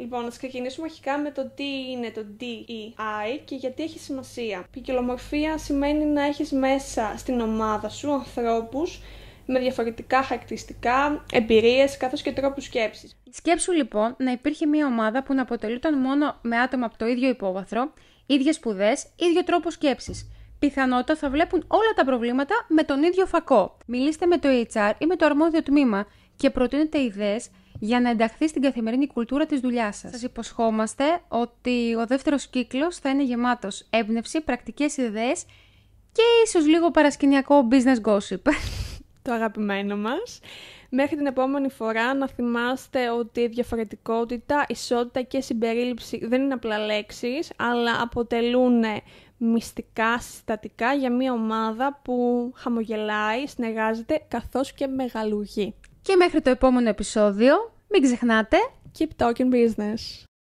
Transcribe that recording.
Λοιπόν, να ξεκινήσουμε αρχικά με το τι είναι το DEI και γιατί έχει σημασία. Ποικιλομορφία σημαίνει να έχεις μέσα στην ομάδα σου ανθρώπους με διαφορετικά χαρακτηριστικά, εμπειρίες καθώς και τρόπους σκέψης. Σκέψου λοιπόν να υπήρχε μια ομάδα που να αποτελούνταν μόνο με άτομα από το ίδιο υπόβαθρο, ίδιες σπουδές, ίδιο τρόπο σκέψης. Πιθανότατα θα βλέπουν όλα τα προβλήματα με τον ίδιο φακό. Μιλήστε με το HR ή με το αρμόδιο τμήμα και προτείνετε ιδέες για να ενταχθεί στην καθημερινή κουλτούρα της δουλειάς σας. Σας υποσχόμαστε ότι ο δεύτερος κύκλος θα είναι γεμάτος έμπνευση, πρακτικές ιδέες και ίσως λίγο παρασκηνιακό business gossip. Το αγαπημένο μας. Μέχρι την επόμενη φορά να θυμάστε ότι η διαφορετικότητα, ισότητα και συμπερίληψη δεν είναι απλά λέξεις, αλλά αποτελούν μυστικά συστατικά για μια ομάδα που χαμογελάει, συνεργάζεται καθώς και μεγαλουργεί. Και μέχρι το επόμενο επεισόδιο, μην ξεχνάτε Keep talking business.